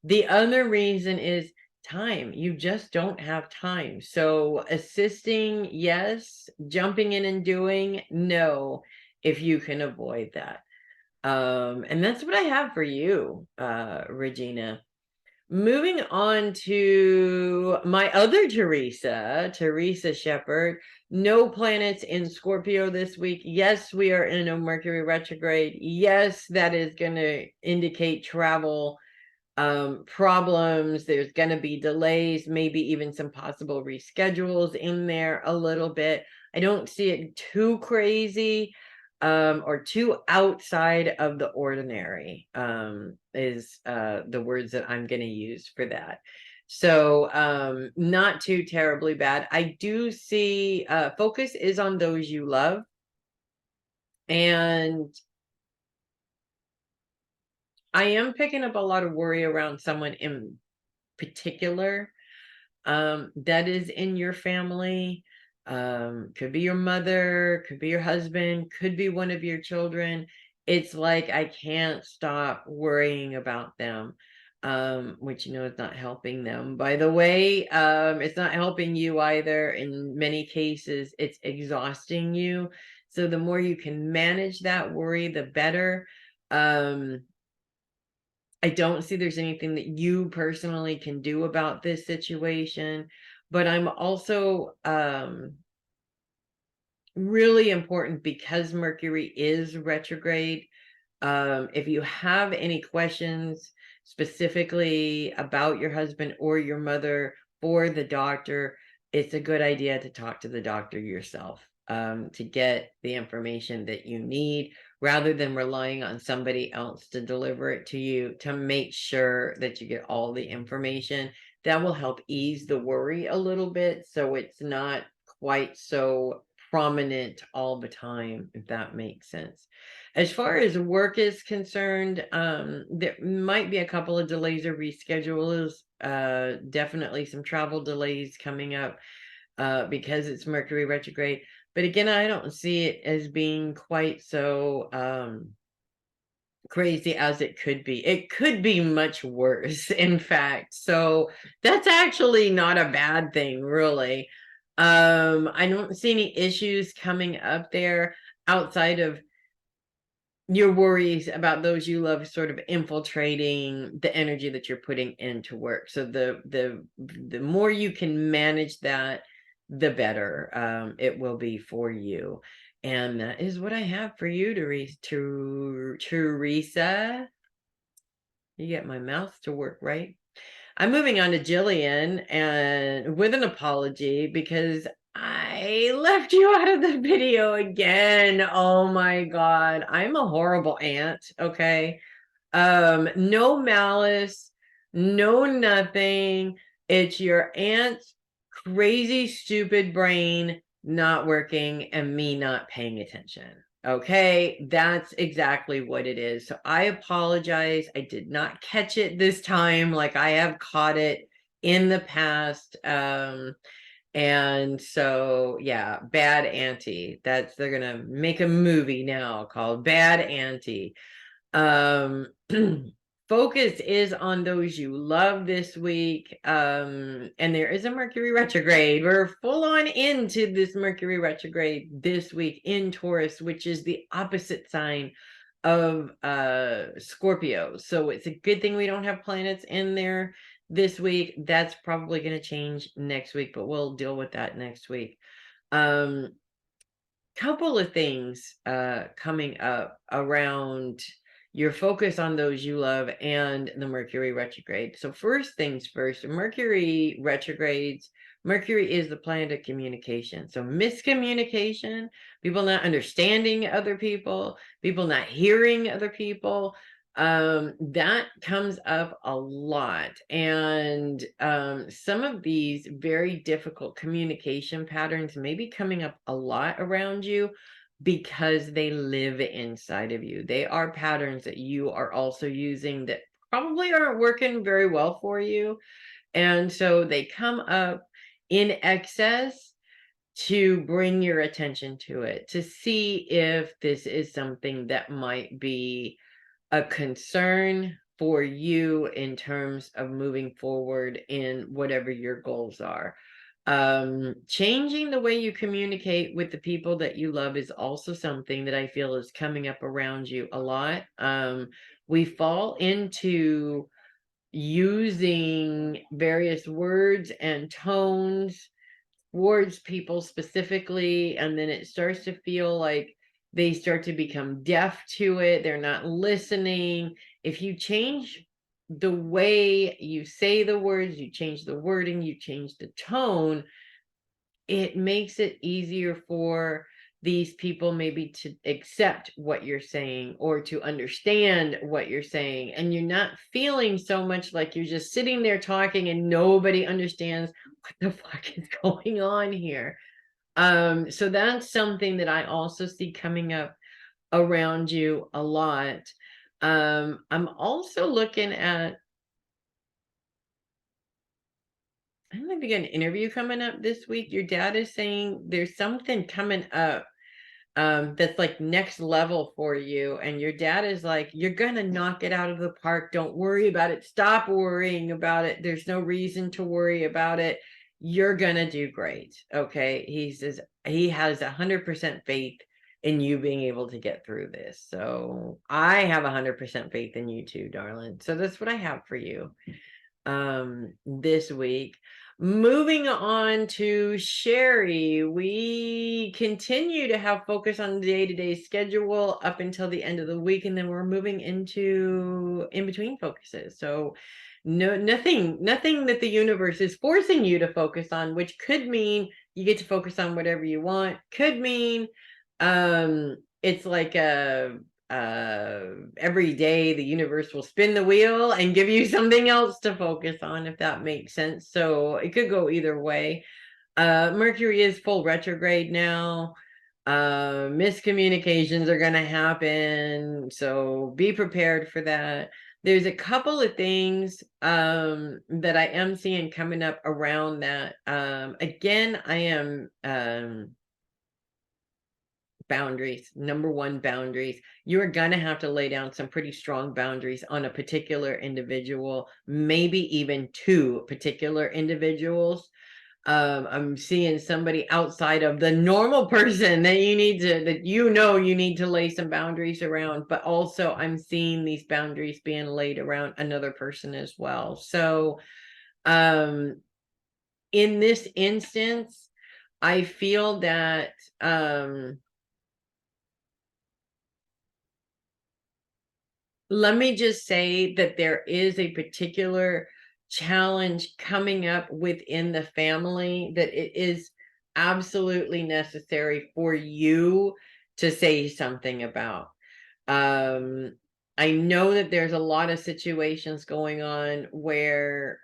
The other reason is time. You just don't have time. So assisting, yes. Jumping in and doing, no, if you can avoid that. And that's what I have for you, Regina. Moving on to my other Theresa Sheppard. No planets in Scorpio this week. Yes, we are in a Mercury retrograde. Yes, that is going to indicate travel problems. There's going to be delays, maybe even some possible reschedules in there a little bit. I don't see it too crazy or too outside of the ordinary, is the words that I'm going to use for that. So not too terribly bad. I do see focus is on those you love, and I am picking up a lot of worry around someone in particular that is in your family. Could be your mother, could be your husband, could be one of your children. It's like I can't stop worrying about them, which is not helping them, by the way. It's not helping you either. In many cases, it's exhausting you. So the more you can manage that worry, the better. I don't see there's anything that you personally can do about this situation, but I'm also really important because Mercury is retrograde. If you have any questions specifically about your husband or your mother for the doctor, it's a good idea to talk to the doctor yourself, to get the information that you need, rather than relying on somebody else to deliver it to you, to make sure that you get all the information. That will help ease the worry a little bit, so it's not quite so prominent all the time, if that makes sense. As far as work is concerned, there might be a couple of delays or reschedules, definitely some travel delays coming up because it's Mercury retrograde. But again, I don't see it as being quite so crazy as it could be. It could be much worse, in fact. So that's actually not a bad thing, really. I don't see any issues coming up there outside of your worries about those you love sort of infiltrating the energy that you're putting into work. So the more you can manage that, the better it will be for you. And that is what I have for you, Theresa. You get my mouth to work, right? I'm moving on to Jillian, and with an apology because I left you out of the video again. Oh my God. I'm a horrible aunt. Okay. No malice, no nothing. It's your aunt's crazy, stupid brain not working and me not paying attention. Okay, that's exactly what it is. So I apologize. I did not catch it this time like I have caught it in the past. And so yeah, Bad Auntie. They're gonna make a movie now called Bad Auntie. Um, focus is on those you love this week. And there is a Mercury retrograde. We're full on into this Mercury retrograde this week in Taurus, which is the opposite sign of Scorpio. So it's a good thing we don't have planets in there this week. That's probably going to change next week, but we'll deal with that next week. Couple of things coming up around your focus on those you love and the Mercury retrograde. So first things first, Mercury retrogrades. Mercury is the planet of communication. So miscommunication, people not understanding other people not hearing other people, that comes up a lot. And some of these very difficult communication patterns may be coming up a lot around you because they live inside of you. They are patterns that you are also using that probably aren't working very well for you. And so they come up in excess to bring your attention to it, to see if this is something that might be a concern for you in terms of moving forward in whatever your goals are. Changing the way you communicate with the people that you love is also something that I feel is coming up around you a lot. We fall into using various words and tones towards people specifically, and then it starts to feel like they start to become deaf to it. They're not listening. If you change the way you say the words, you change the wording, you change the tone, it makes it easier for these people maybe to accept what you're saying or to understand what you're saying. And you're not feeling so much like you're just sitting there talking and nobody understands what the fuck is going on here. So that's something that I also see coming up around you a lot. I'm also looking at, I don't know if you got an interview coming up this week. Your dad is saying there's something coming up that's like next level for you. And your dad is like, you're going to knock it out of the park. Don't worry about it. Stop worrying about it. There's no reason to worry about it. You're going to do great. Okay. He says he has 100% faith in you being able to get through this. So I have 100% faith in you too, darling. So that's what I have for you this week. Moving on to Sheri, we continue to have focus on the day-to-day schedule up until the end of the week, and then we're moving into in-between focuses. So nothing that the universe is forcing you to focus on, which could mean you get to focus on whatever you want, could mean it's like every day the universe will spin the wheel and give you something else to focus on, if that makes sense. So it could go either way. Mercury is full retrograde now. Miscommunications are going to happen, so be prepared for that. There's a couple of things that I am seeing coming up around that. Again, I am boundaries. Number one, boundaries. You're going to have to lay down some pretty strong boundaries on a particular individual, maybe even two particular individuals. I'm seeing somebody outside of the normal person that you need to lay some boundaries around, but also I'm seeing these boundaries being laid around another person as well. So in this instance, I feel that let me just say that there is a particular challenge coming up within the family that it is absolutely necessary for you to say something about. I know that there's a lot of situations going on where,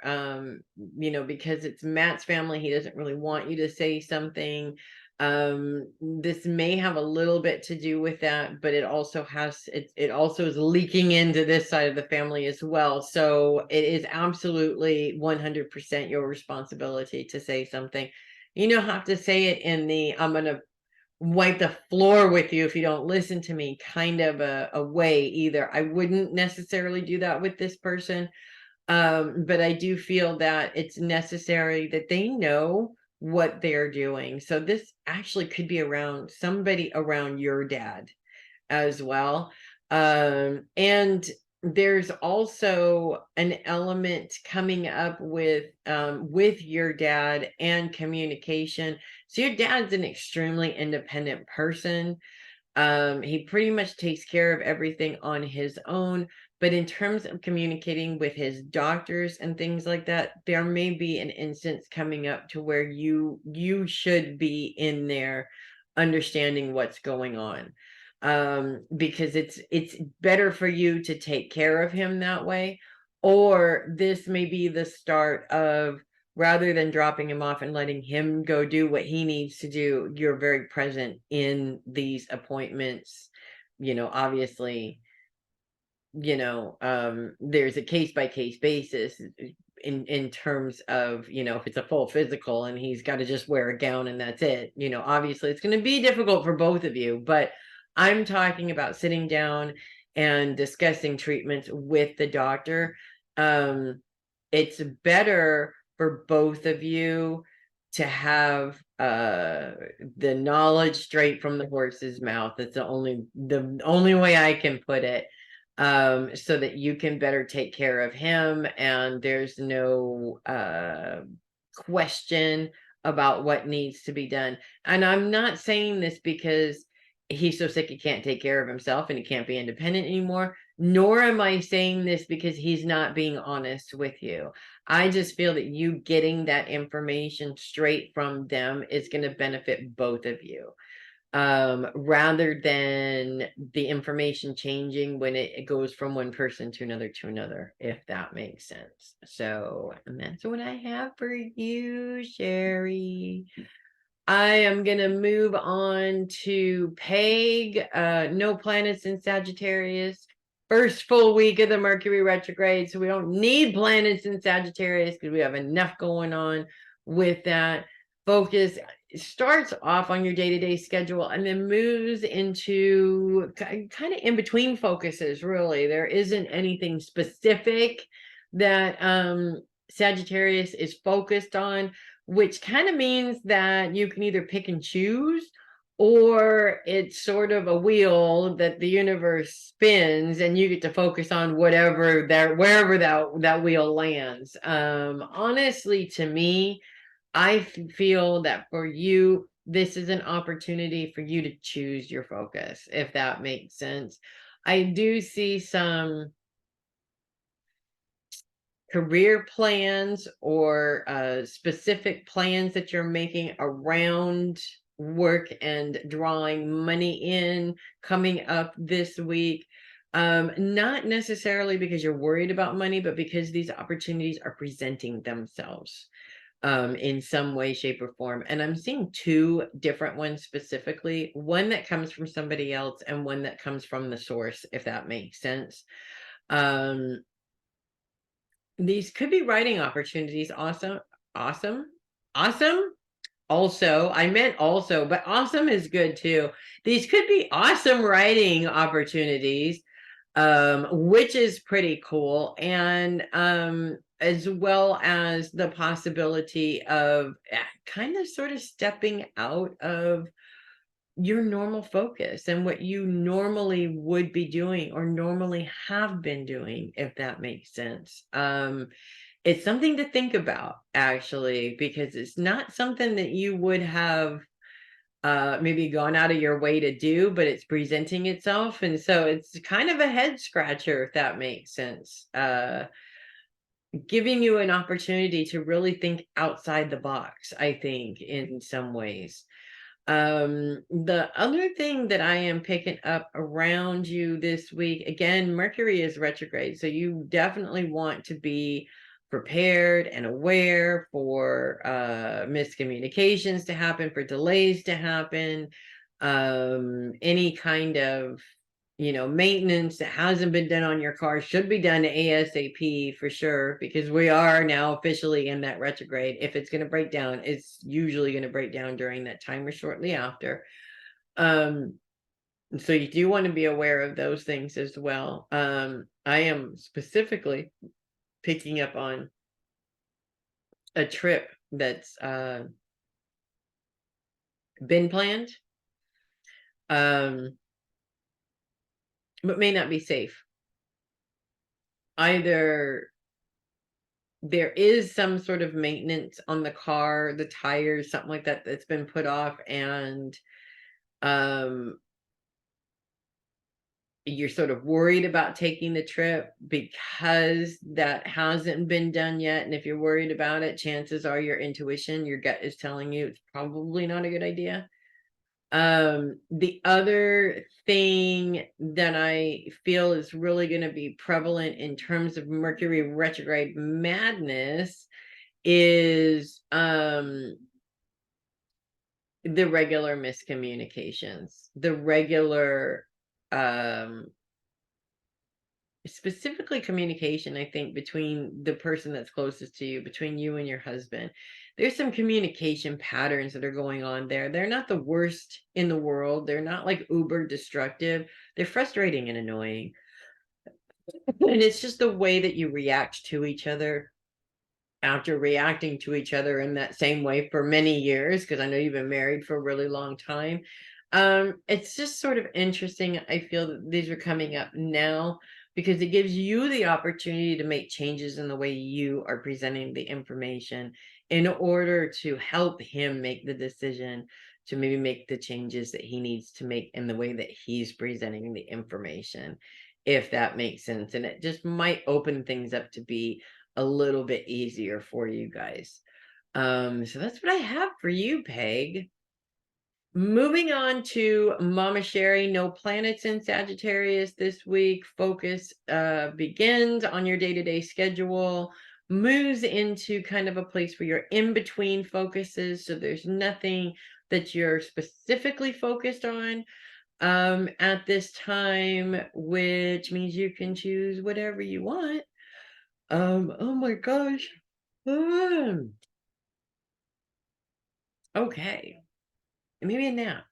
because it's Matt's family, he doesn't really want you to say something. This may have a little bit to do with that, but it also is leaking into this side of the family as well. So it is absolutely 100% your responsibility to say something. You don't have to say it in the I'm gonna wipe the floor with you if you don't listen to me kind of a way either. I wouldn't necessarily do that with this person. But I do feel that it's necessary that they know what they're doing. So this actually could be around somebody around your dad as well. And there's also an element coming up with your dad and communication. So your dad's an extremely independent person. He pretty much takes care of everything on his own. But in terms of communicating with his doctors and things like that, there may be an instance coming up to where you should be in there understanding what's going on. Because it's better for you to take care of him that way. Or this may be the start of, rather than dropping him off and letting him go do what he needs to do, you're very present in these appointments. Obviously, there's a case by case basis in terms of, if it's a full physical and he's got to just wear a gown and that's it, obviously it's going to be difficult for both of you. But I'm talking about sitting down and discussing treatments with the doctor. It's better for both of you to have the knowledge straight from the horse's mouth. That's the only way I can put it. So that you can better take care of him and there's no question about what needs to be done. And I'm not saying this because he's so sick he can't take care of himself and he can't be independent anymore, nor am I saying this because he's not being honest with you. I just feel that you getting that information straight from them is going to benefit both of you, rather than the information changing when it goes from one person to another, if that makes sense. So, and that's what I have for you, Sheri. I am going to move on to Peg. No planets in Sagittarius. First full week of the Mercury retrograde. So we don't need planets in Sagittarius because we have enough going on with that. Focus starts off on your day-to-day schedule and then moves into kind of in between focuses, really. There isn't anything specific that Sagittarius is focused on, which kind of means that you can either pick and choose, or it's sort of a wheel that the universe spins and you get to focus on wherever that wheel lands. Honestly, to me, I feel that for you, this is an opportunity for you to choose your focus, if that makes sense. I do see some career plans or specific plans that you're making around work and drawing money in coming up this week. Not necessarily because you're worried about money, but because these opportunities are presenting themselves in some way, shape, or form. And I'm seeing two different ones specifically, one that comes from somebody else and one that comes from the source, if that makes sense. These could be writing opportunities. Awesome. Also, I meant also, but awesome is good too. These could be awesome writing opportunities, which is pretty cool. And as well as the possibility of kind of sort of stepping out of your normal focus and what you normally would be doing or normally have been doing, if that makes sense. It's something to think about, actually, because it's not something that you would have maybe gone out of your way to do, but it's presenting itself. And so it's kind of a head scratcher, if that makes sense. giving you an opportunity to really think outside the box, I think, in some ways. The other thing that I am picking up around you this week, again, Mercury is retrograde, so you definitely want to be prepared and aware for miscommunications to happen, for delays to happen, any kind of maintenance that hasn't been done on your car should be done ASAP for sure, because we are now officially in that retrograde. If it's going to break down, it's usually going to break down during that time or shortly after. So you do want to be aware of those things as well. I am specifically picking up on a trip that's been planned, but may not be safe. Either there is some sort of maintenance on the car, the tires, something like that, that's been put off, and you're sort of worried about taking the trip because that hasn't been done yet. And if you're worried about it, chances are your intuition, your gut is telling you it's probably not a good idea. The other thing that I feel is really going to be prevalent in terms of Mercury retrograde madness is the regular miscommunications, the regular specifically communication, I think, between the person that's closest to you, between you and your husband. There's some communication patterns that are going on there. They're not the worst in the world. They're not like uber destructive. They're frustrating and annoying. And it's just the way that you react to each other after reacting to each other in that same way for many years, because I know you've been married for a really long time. It's just sort of interesting. I feel that these are coming up now because it gives you the opportunity to make changes in the way you are presenting the information in order to help him make the decision to maybe make the changes that he needs to make in the way that he's presenting the information, if that makes sense. And it just might open things up to be a little bit easier for you guys. So that's what I have for you, Peg. Moving on to Mama Sherri. No planets in Sagittarius this week. Focus begins on your day-to-day schedule, moves into kind of a place where you're in between focuses, so there's nothing that you're specifically focused on at this time, which means you can choose whatever you want. Oh my gosh. Okay. Maybe a nap.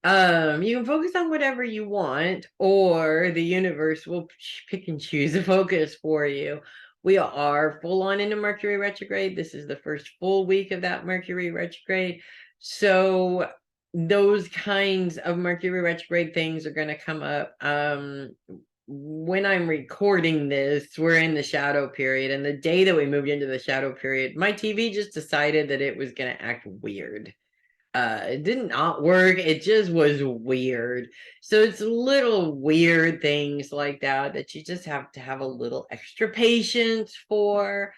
You can focus on whatever you want, or the universe will pick and choose a focus for you. We are full on into Mercury retrograde. This is the first full week of that Mercury retrograde. So those kinds of Mercury retrograde things are going to come up. When I'm recording this, we're in the shadow period, and the day that we moved into the shadow period, my TV just decided that it was going to act weird. It did not work. It just was weird. So it's little weird things like that that you just have to have a little extra patience for.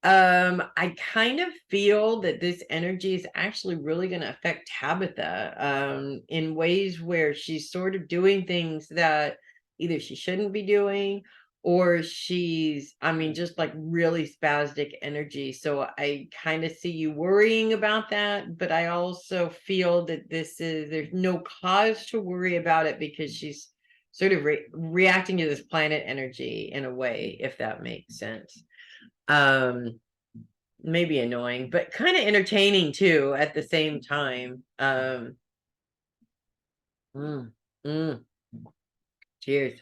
I kind of feel that this energy is actually really going to affect Tabitha in ways where she's sort of doing things that either she shouldn't be doing, or she's, just like really spastic energy. So I kind of see you worrying about that, but I also feel that there's no cause to worry about it because she's sort of reacting to this planet energy in a way, if that makes sense. Maybe annoying, but kind of entertaining too at the same time. Mm, mm. Cheers.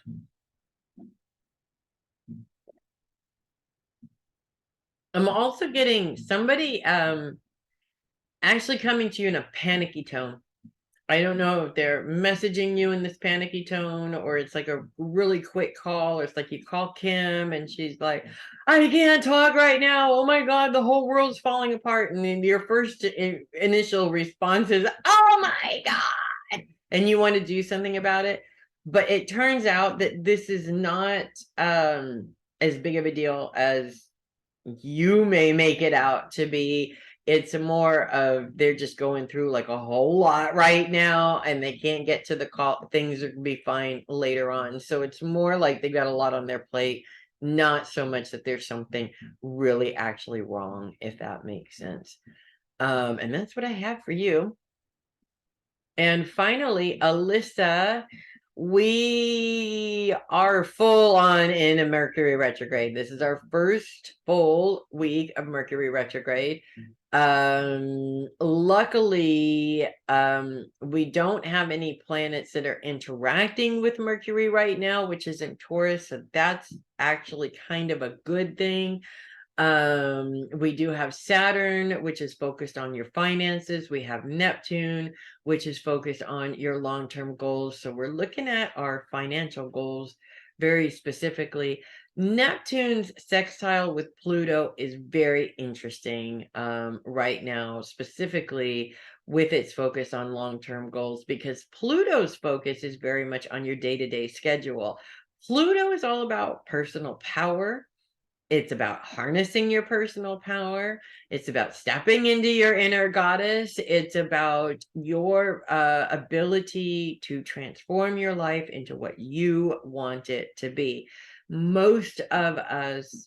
I'm also getting somebody actually coming to you in a panicky tone. I don't know if they're messaging you in this panicky tone, or it's like a really quick call, or it's like you call Kim and she's like, I can't talk right now. Oh my God, the whole world's falling apart. And then your first initial response is, oh my God. And you want to do something about it. But it turns out that this is not as big of a deal as you may make it out to be. It's more of they're just going through like a whole lot right now and they can't get to the call. Things are gonna be fine later on. So it's more like they've got a lot on their plate, not so much that there's something really actually wrong, if that makes sense. And that's what I have for you. And finally, Alyssa, we are full on in a Mercury retrograde. This is our first full week of Mercury retrograde. Luckily, we don't have any planets that are interacting with Mercury right now, which is in Taurus. So that's actually kind of a good thing. We do have Saturn, which is focused on your finances. We have Neptune, which is focused on your long-term goals. So we're looking at our financial goals very specifically. Neptune's sextile with Pluto is very interesting right now, specifically with its focus on long-term goals, because Pluto's focus is very much on your day-to-day schedule. Pluto is all about personal power. It's about harnessing your personal power. It's about stepping into your inner goddess. It's about your ability to transform your life into what you want it to be. Most of us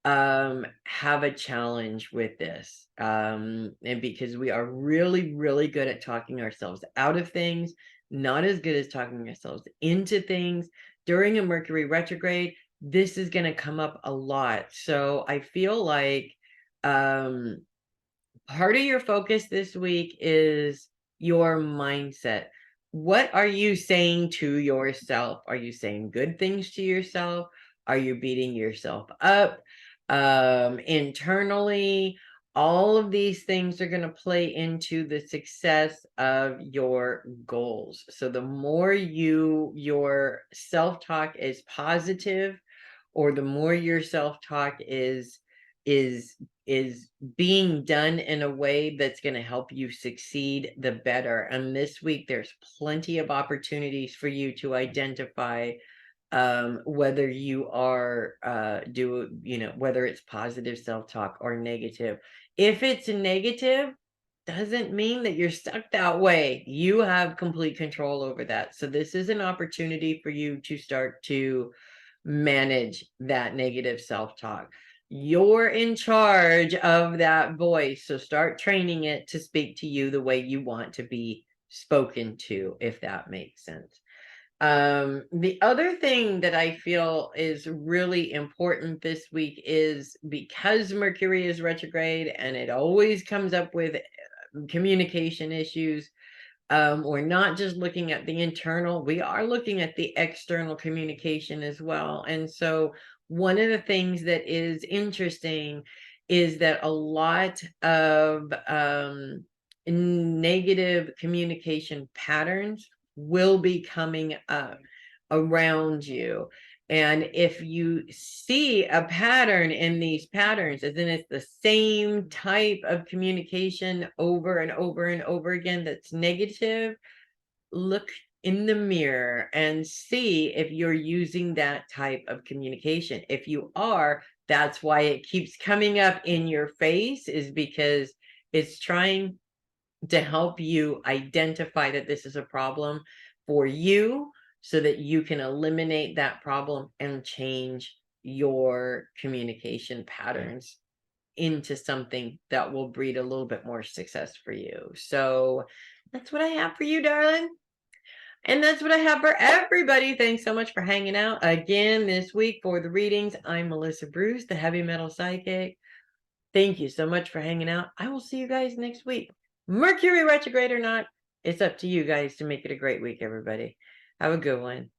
have a challenge with this, and because we are really, really good at talking ourselves out of things, not as good as talking ourselves into things. During a Mercury retrograde, this is going to come up a lot. So I feel like part of your focus this week is your mindset. What are you saying to yourself? Are you saying good things to yourself? Are you beating yourself up? Internally, all of these things are going to play into the success of your goals. So the more your self-talk is positive, or the more your self-talk is being done in a way that's going to help you succeed, the better. And this week there's plenty of opportunities for you to identify whether you are whether it's positive self-talk or negative. If it's negative, doesn't mean that you're stuck that way. You have complete control over that. So this is an opportunity for you to start to manage that negative self-talk. You're in charge of that voice, so start training it to speak to you the way you want to be spoken to, if that makes sense. The other thing that I feel is really important this week is, because Mercury is retrograde and it always comes up with communication issues, we're not just looking at the internal, we are looking at the external communication as well. And so one of the things that is interesting is that a lot of negative communication patterns will be coming up around you. And if you see a pattern in these patterns, as in it's the same type of communication over and over and over again that's negative, look in the mirror and see if you're using that type of communication. If you are, that's why it keeps coming up in your face, is because it's trying to help you identify that this is a problem for you, so that you can eliminate that problem and change your communication patterns into something that will breed a little bit more success for you. So that's what I have for you, darling. And that's what I have for everybody. Thanks so much for hanging out again this week for the readings. I'm Melissa Bruce, the Heavy Metal Psychic. Thank you so much for hanging out. I will see you guys next week. Mercury retrograde or not, it's up to you guys to make it a great week, everybody. Have a good one.